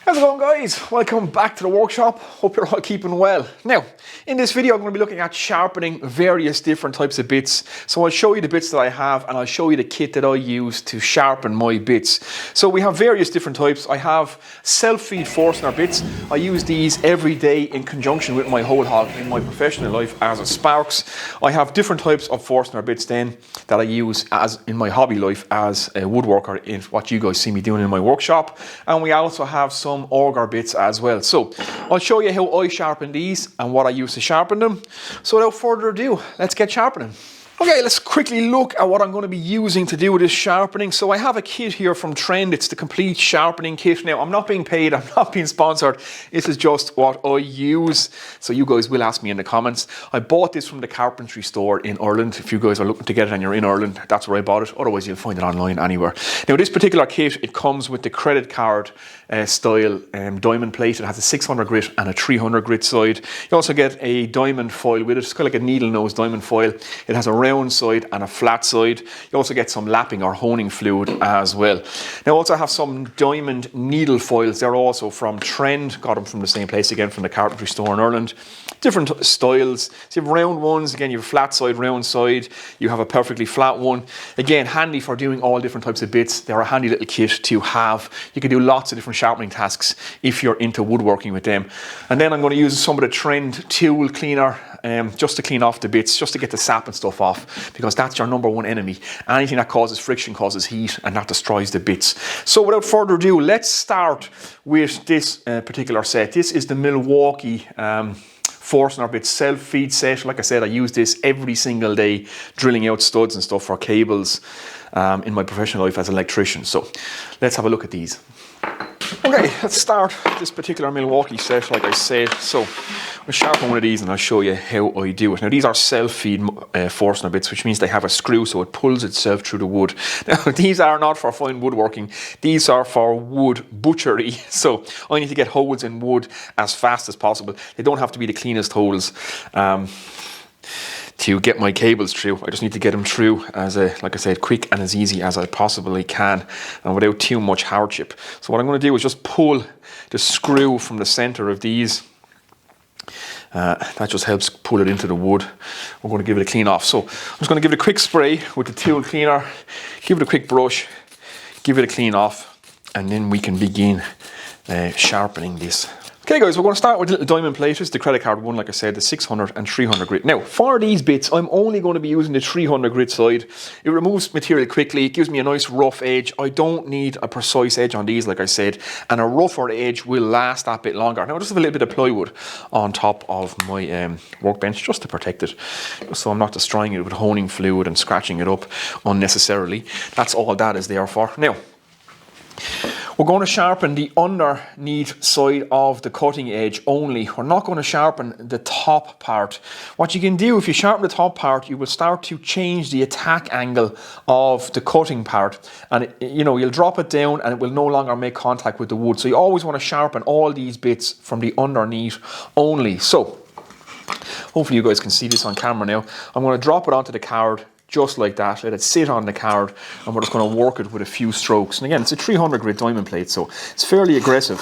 How's it going, guys? Welcome back to the workshop. Hope you're all keeping well. Now, in this video I'm going to be looking at sharpening various different types of bits. So I'll show you the bits that I have and I'll show you the kit that I use to sharpen my bits. So we have various different types. I have self-feed Forstner bits. I use these every day in conjunction with my hole hog in my professional life as a sparks. I have different types of Forstner bits then that I use as in my hobby life as a woodworker in what you guys see me doing in my workshop. And we also have some Auger bits as well. So I'll show you how I sharpen these and what I use to sharpen them. So without further ado, let's get sharpening. Okay, let's quickly look at what I'm going to be using to do this sharpening. So I have a kit here from Trend. It's the complete sharpening kit. Now, I'm not being paid, I'm not being sponsored. This is just what I use. So you guys will ask me in the comments. I bought this from the carpentry store in Ireland. If you guys are looking to get it and you're in Ireland, that's where I bought it. Otherwise, you'll find it online anywhere. Now, this particular kit, it comes with the credit card style diamond plate. It has a 600 grit and a 300 grit side. You also get a diamond foil with it. It's kind of like a needle nose diamond foil. It has a round side and a flat side. You also get some lapping or honing fluid as well. Now, also have some diamond needle foils. They're also from Trend. Got them from the same place again, from the carpentry store in Ireland. Different styles. So you have round ones. Again, you have a flat side, round side. You have a perfectly flat one. Again, handy for doing all different types of bits. They're a handy little kit to have. You can do lots of different sharpening tasks if you're into woodworking with them. And then I'm going to use some of the Trend tool cleaner just to clean off the bits, just to get the sap and stuff off, because that's your number one enemy. Anything that causes friction causes heat, and that destroys the bits. So without further ado, let's start with this particular set. This is the Milwaukee Forstner bit self-feed set. Like I said, I use this every single day, drilling out studs and stuff for cables in my professional life as an electrician. So let's have a look at these. Okay, let's start this particular Milwaukee set, like I said. So I'll sharpen one of these and I'll show you how I do it. Now, these are self-feed Forstner bits, which means they have a screw so it pulls itself through the wood. Now, these are not for fine woodworking. These are for wood butchery. So I need to get holes in wood as fast as possible. They don't have to be the cleanest holes to get my cables through. I just need to get them through as like I said, quick and as easy as I possibly can, and without too much hardship. So what I'm going to do is just pull the screw from the center of these. That just helps pull it into the wood. We're going to give it a clean off. So I'm just going to give it a quick spray with the tool cleaner, give it a quick brush, give it a clean off, and then we can begin sharpening this. Okay, guys, we're going to start with the little diamond plate. It's the credit card one, like I said, the 600 and 300 grit. Now, for these bits, I'm only going to be using the 300 grit side. It removes material quickly. It gives me a nice rough edge. I don't need a precise edge on these, like I said, and a rougher edge will last that bit longer. Now, I just have a little bit of plywood on top of my workbench just to protect it, so I'm not destroying it with honing fluid and scratching it up unnecessarily. That's all that is there for. Now, we're going to sharpen the underneath side of the cutting edge only. We're not going to sharpen the top part. What you can do, if you sharpen the top part, you will start to change the attack angle of the cutting part, and you'll drop it down and it will no longer make contact with the wood. So you always want to sharpen all these bits from the underneath only. So hopefully you guys can see this on camera now. I'm going to drop it onto the card just like that, let it sit on the card, and we're just going to work it with a few strokes. And again, it's a 300 grit diamond plate, so it's fairly aggressive.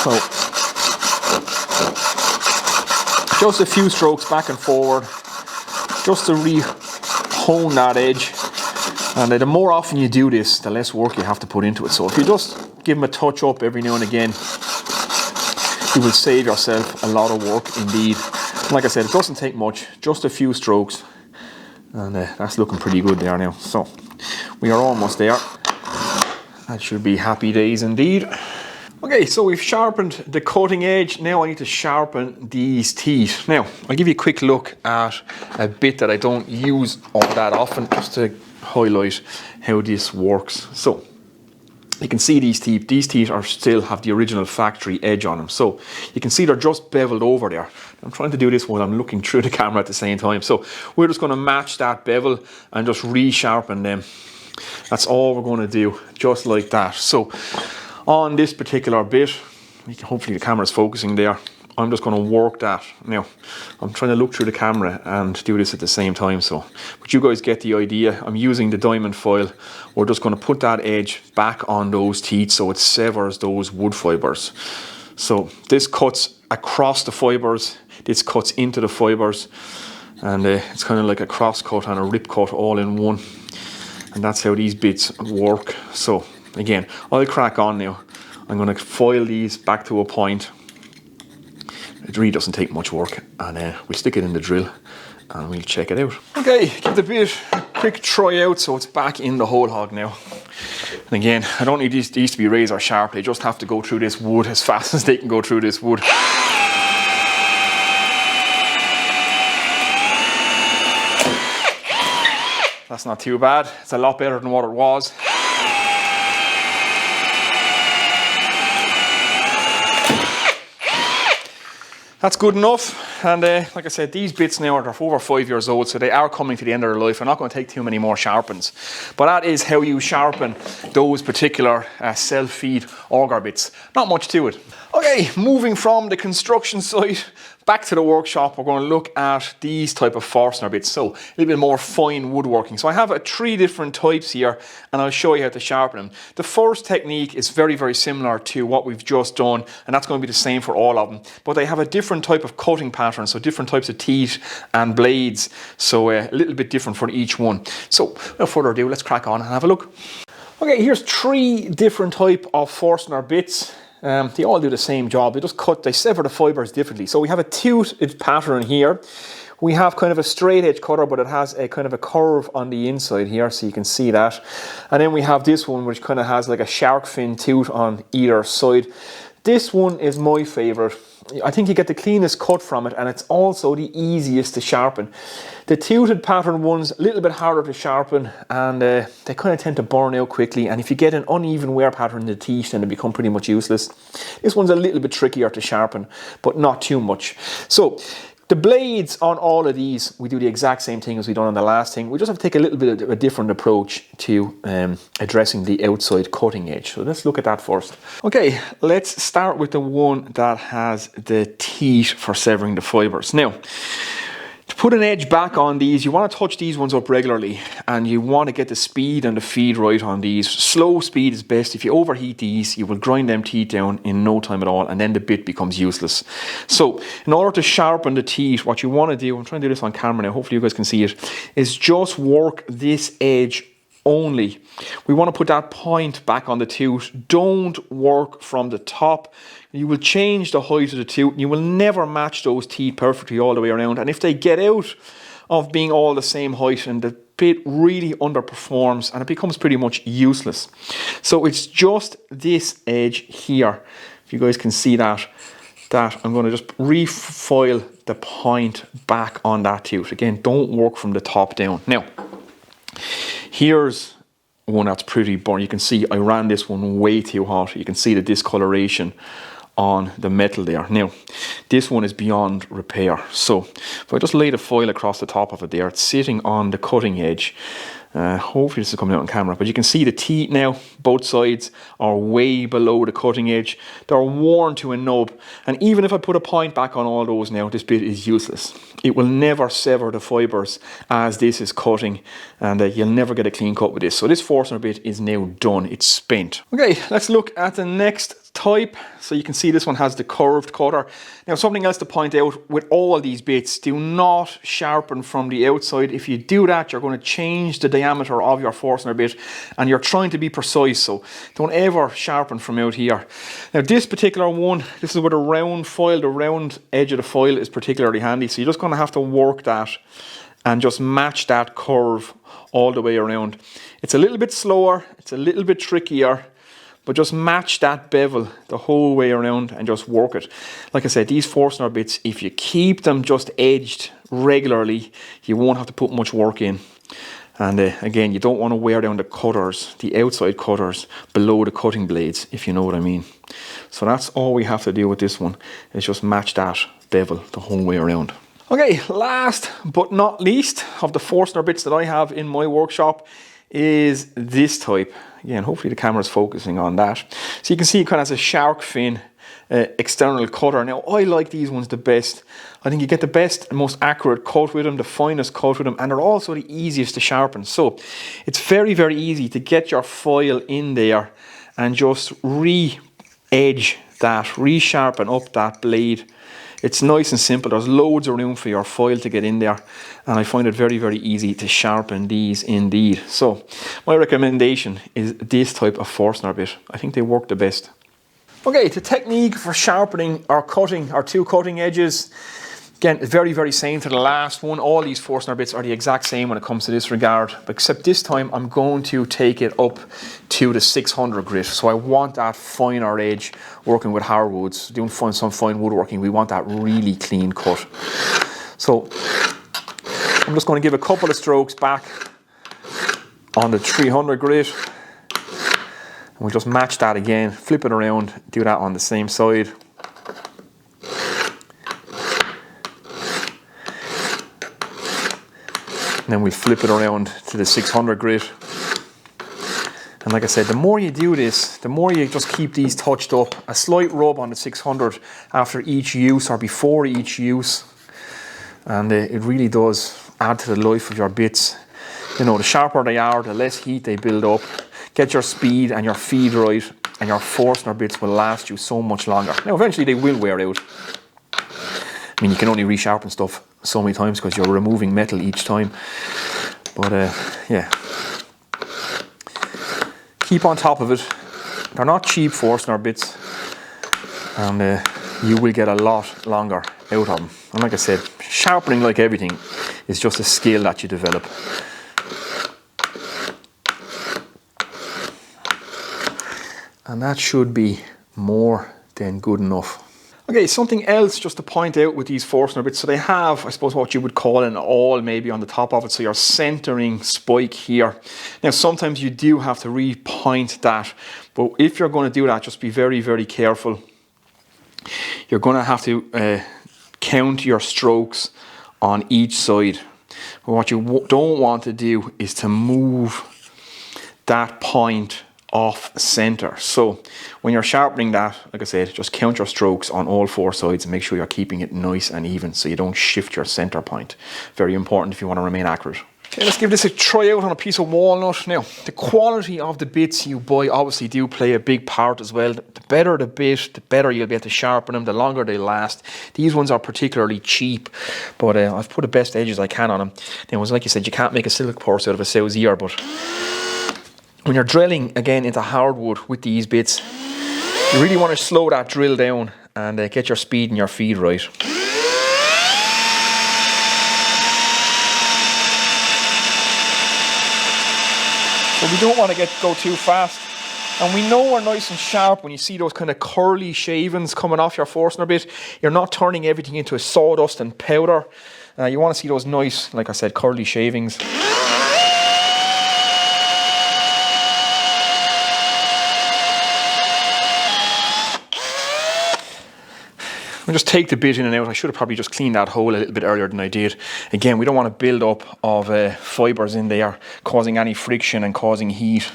So just a few strokes back and forward, just to re-hone that edge. And the more often you do this, the less work you have to put into it. So if you just give them a touch up every now and again, you will save yourself a lot of work indeed. Like I said, it doesn't take much, just a few strokes, and that's looking pretty good there now. So we are almost there. That should be happy days indeed. Okay, so we've sharpened the cutting edge. Now I need to sharpen these teeth. Now, I'll give you a quick look at a bit that I don't use all that often, just to highlight how this works. So you can see these teeth. These teeth are still have the original factory edge on them. So you can see they're just beveled over there. I'm trying to do this while I'm looking through the camera at the same time. So we're just going to match that bevel and just re-sharpen them. That's all we're going to do, just like that. So on this particular bit, hopefully the camera is focusing there. I'm just going to work that. Now, I'm trying to look through the camera and do this at the same time, so, but you guys get the idea. I'm using the diamond foil. We're just going to put that edge back on those teeth so it severs those wood fibers. So this cuts across the fibers, this cuts into the fibers, and it's kind of like a cross cut and a rip cut all in one. And that's how these bits work. So again, I'll crack on now. I'm going to foil these back to a point. It really doesn't take much work, and we'll stick it in the drill and we'll check it out. Okay, give the bit a quick try out so it's back in the whole hog now. And again, I don't need these to be razor sharp, they just have to go through this wood as fast as they can go through this wood. That's not too bad, it's a lot better than what it was. That's good enough, and like I said, these bits now are over 5 years old, so they are coming to the end of their life. I'm not going to take too many more sharpens, but that is how you sharpen those particular self-feed auger bits. Not much to it. Okay, moving from the construction site back to the workshop, we're going to look at these type of Forstner bits, so a little bit more fine woodworking. So I have 3 different types here, and I'll show you how to sharpen them. The first technique is very, very similar to what we've just done, and that's going to be the same for all of them, but they have a different type of cutting pattern, so different types of teeth and blades, so a little bit different for each one. So without further ado, let's crack on and have a look. Okay, here's 3 different type of Forstner bits. They all do the same job, they sever the fibers differently. So we have a toothed pattern here. We have kind of a straight edge cutter, but it has a kind of a curve on the inside here, so you can see that. And then we have this one, which kind of has like a shark fin tooth on either side. This one is my favorite. I think you get the cleanest cut from it, and it's also the easiest to sharpen. The toothed pattern one's a little bit harder to sharpen, and they kind of tend to burn out quickly, and if you get an uneven wear pattern in the teeth, then they become pretty much useless. This one's a little bit trickier to sharpen, but not too much. So the blades on all of these, we do the exact same thing as we done on the last thing. We just have to take a little bit of a different approach to addressing the outside cutting edge. So let's look at that first. Okay, let's start with the one that has the teeth for severing the fibers. Now, to put an edge back on these, you want to touch these ones up regularly, and you want to get the speed and the feed right on these. Slow speed is best. If you overheat these, you will grind them teeth down in no time at all, and then the bit becomes useless. So in order to sharpen the teeth, what you want to do, I'm trying to do this on camera now, hopefully you guys can see it, is just work this edge only. We want to put that point back on the tooth. Don't work from the top. You will change the height of the tooth. You will never match those teeth perfectly all the way around. And if they get out of being all the same height, and the bit really underperforms and it becomes pretty much useless. So it's just this edge here. If you guys can see that I'm going to just refoil the point back on that tooth. Again, don't work from the top down. Now, here's one that's pretty burnt. You can see I ran this one way too hot. You can see the discoloration on the metal there. Now, this one is beyond repair. So if I just lay the foil across the top of it there, it's sitting on the cutting edge. Hopefully this is coming out on camera, but you can see the teeth now, both sides are way below the cutting edge. They're worn to a nub, and even if I put a point back on all those now, this bit is useless. It will never sever the fibers as this is cutting, and you'll never get a clean cut with this. So this Forstner bit is now done, it's spent. Okay, let's look at the next type. So you can see this one has the curved cutter. Now, something else to point out with all these bits, do not sharpen from the outside. If you do that, you're going to change the diameter of your Forstner bit, and you're trying to be precise, so don't ever sharpen from out here. Now, this particular one, this is with a round foil. The round edge of the foil is particularly handy, so you're just going to have to work that and just match that curve all the way around. It's a little bit slower, it's a little bit trickier, but just match that bevel the whole way around and just work it. Like I said, these Forstner bits, if you keep them just edged regularly, you won't have to put much work in. And again, you don't want to wear down the cutters, the outside cutters, below the cutting blades, if you know what I mean. So that's all we have to do with this one, is just match that bevel the whole way around. Okay, last but not least of the Forstner bits that I have in my workshop is this type. Again, hopefully the camera's focusing on that. So you can see it kind of has a shark fin external cutter. Now I like these ones the best. I think you get the best and most accurate cut with them, the finest cut with them, and they're also the easiest to sharpen. So it's very, very easy to get your file in there and just re-edge that, re-sharpen up that blade. It's nice and simple. There's loads of room for your file to get in there, and I find it very, very easy to sharpen these indeed. So my recommendation is this type of Forstner bit. I think they work the best. Okay, the technique for sharpening or cutting our two cutting edges, again, very, very same to the last one. All these Forstner bits are the exact same when it comes to this regard, except this time I'm going to take it up to the 600 grit. So I want that finer edge working with hardwoods, doing some fine woodworking. We want that really clean cut. So I'm just going to give a couple of strokes back on the 300 grit. And we'll just match that again, flip it around, do that on the same side. And then we flip it around to the 600 grit. And like I said, the more you do this, the more you just keep these touched up. A slight rub on the 600 after each use or before each use. And it really does add to the life of your bits. You know, the sharper they are, the less heat they build up. Get your speed and your feed right, and your Forstner bits will last you so much longer. Now eventually they will wear out. I mean, you can only resharpen stuff so many times because you're removing metal each time. But yeah, keep on top of it. They're not cheap Forstner bits, and you will get a lot longer out of them. And like I said, sharpening, like everything, is just a skill that you develop. And that should be more than good enough. Okay, something else just to point out with these Forstner bits. So they have, I suppose, what you would call an awl maybe on the top of it. So your centering spike here. Now, sometimes you do have to repoint that. But if you're going to do that, just be very, very careful. You're going to have to count your strokes on each side. But what you don't want to do is to move that point off center. So when you're sharpening that, like I said, just count your strokes on all four sides and make sure you're keeping it nice and even so you don't shift your center point. Very important if you want to remain accurate. Okay, let's give this a try out on a piece of walnut. Now, the quality of the bits you buy obviously do play a big part as well. The better the bit, the better you'll be able to sharpen them, the longer they last. These ones are particularly cheap, but I've put the best edges I can on them. Now, like you said, you can't make a silk purse out of a sow's ear, but when you're drilling again into hardwood with these bits, you really want to slow that drill down and get your speed and your feed right. So we don't want to go too fast. And we know we're nice and sharp when you see those kind of curly shavings coming off your Forstner bit. You're not turning everything into a sawdust and powder. You want to see those nice, like I said, curly shavings. I'll just take the bit in and out. I should have probably just cleaned that hole a little bit earlier than I did. Again, we don't want to build up of fibres in there, causing any friction and causing heat.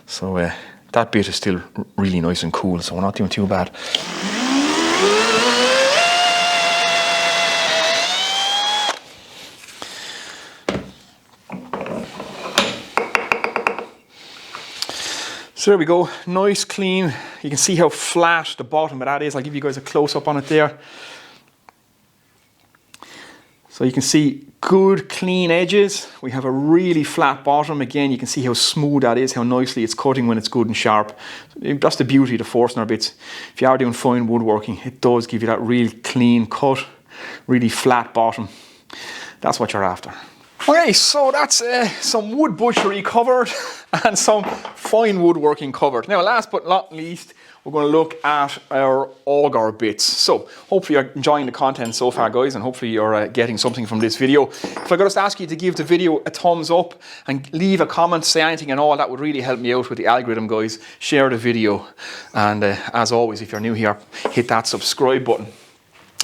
So that bit is still really nice and cool, so we're not doing too bad. So there we go, nice, clean. You can see how flat the bottom of that is. I'll give you guys a close-up on it there. So you can see good, clean edges. We have a really flat bottom. Again, you can see how smooth that is, how nicely it's cutting when it's good and sharp. That's the beauty of the Forstner bits. If you are doing fine woodworking, it does give you that real clean cut, really flat bottom. That's what you're after. Okay, so that's some wood butchery covered and some fine woodworking covered. Now, last but not least, we're going to look at our auger bits. So, hopefully you're enjoying the content so far, guys, and hopefully you're getting something from this video. If I could just ask you to give the video a thumbs up and leave a comment, say anything and all, that would really help me out with the algorithm, guys. Share the video, and as always, if you're new here, hit that subscribe button.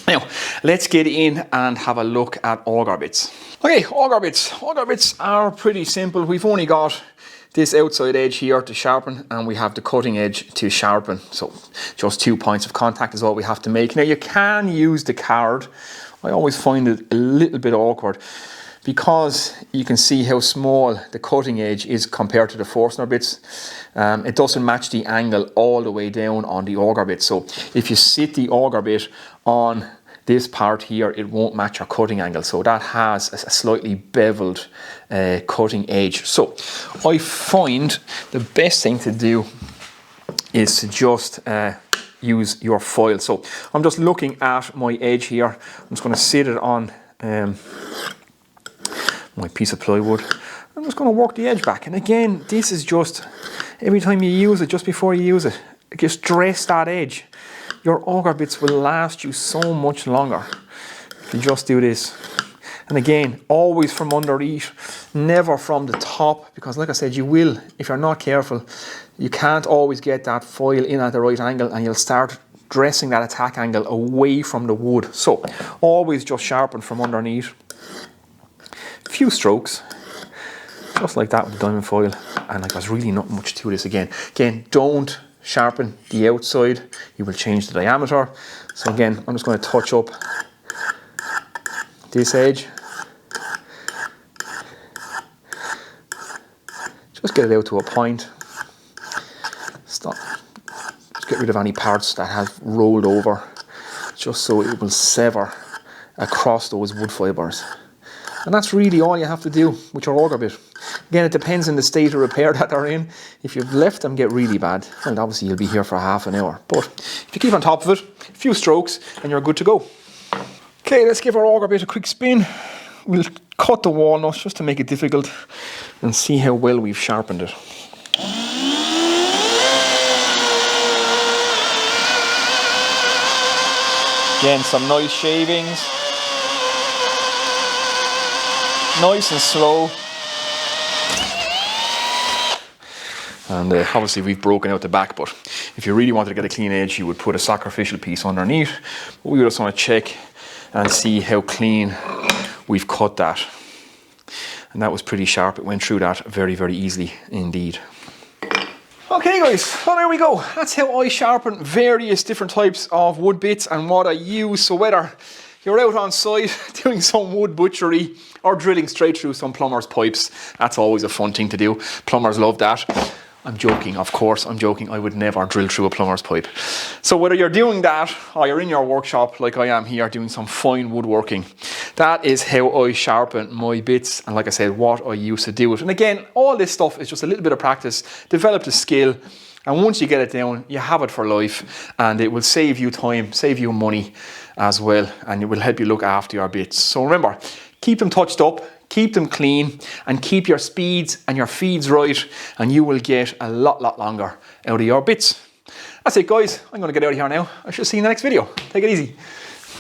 Now, let's get in and have a look at auger bits. Okay, auger bits. Auger bits are pretty simple. We've only got this outside edge here to sharpen, and we have the cutting edge to sharpen. So just 2 points of contact is all we have to make. Now you can use the card. I always find it a little bit awkward because you can see how small the cutting edge is compared to the Forstner bits. It doesn't match the angle all the way down on the auger bit. So if you sit the auger bit on this part here, it won't match your cutting angle. So that has a slightly beveled cutting edge. So I find the best thing to do is to just use your foil. So I'm just looking at my edge here. I'm just going to sit it on my piece of plywood. I'm just going to work the edge back. And again, this is just, every time you use it, just before you use it, just dress that edge. Your auger bits will last you so much longer if you just do this. And again, always from underneath, never from the top, because like I said, you will, if you're not careful, you can't always get that foil in at the right angle, and you'll start dressing that attack angle away from the wood. So always just sharpen from underneath. A few strokes, just like that with the diamond foil, and like there's really not much to this. Again, don't sharpen the outside, you will change the diameter. So again, I'm just going to touch up this edge, just get it out to a point. Stop, just get rid of any parts that have rolled over, just so it will sever across those wood fibres. And that's really all you have to do with your auger bit. Again, it depends on the state of repair that they're in. If you've left them get really bad, well, obviously you'll be here for half an hour. But if you keep on top of it, a few strokes, and you're good to go. Okay, let's give our auger bit a quick spin. We'll cut the walnuts just to make it difficult and see how well we've sharpened it. Again, some nice shavings. Nice and slow. And obviously we've broken out the back, but if you really wanted to get a clean edge, you would put a sacrificial piece underneath. But we just want to check and see how clean we've cut that. And that was pretty sharp. It went through that very, very easily indeed. Okay guys, well there we go. That's how I sharpen various different types of wood bits and what I use. So whether you're out on site doing some wood butchery or drilling straight through some plumber's pipes, that's always a fun thing to do. Plumbers love that. I'm joking, of course, I'm joking. I would never drill through a plumber's pipe. So whether you're doing that or you're in your workshop like I am here doing some fine woodworking, that is how I sharpen my bits, and like I said, what I used to do it. And again, all this stuff is just a little bit of practice, develop the skill, and once you get it down, you have it for life, and it will save you time, save you money as well, and it will help you look after your bits. So remember, keep them touched up, keep them clean, and keep your speeds and your feeds right, and you will get a lot longer out of your bits. That's it guys, I'm going to get out of here now. I shall see you in the next video. Take it easy.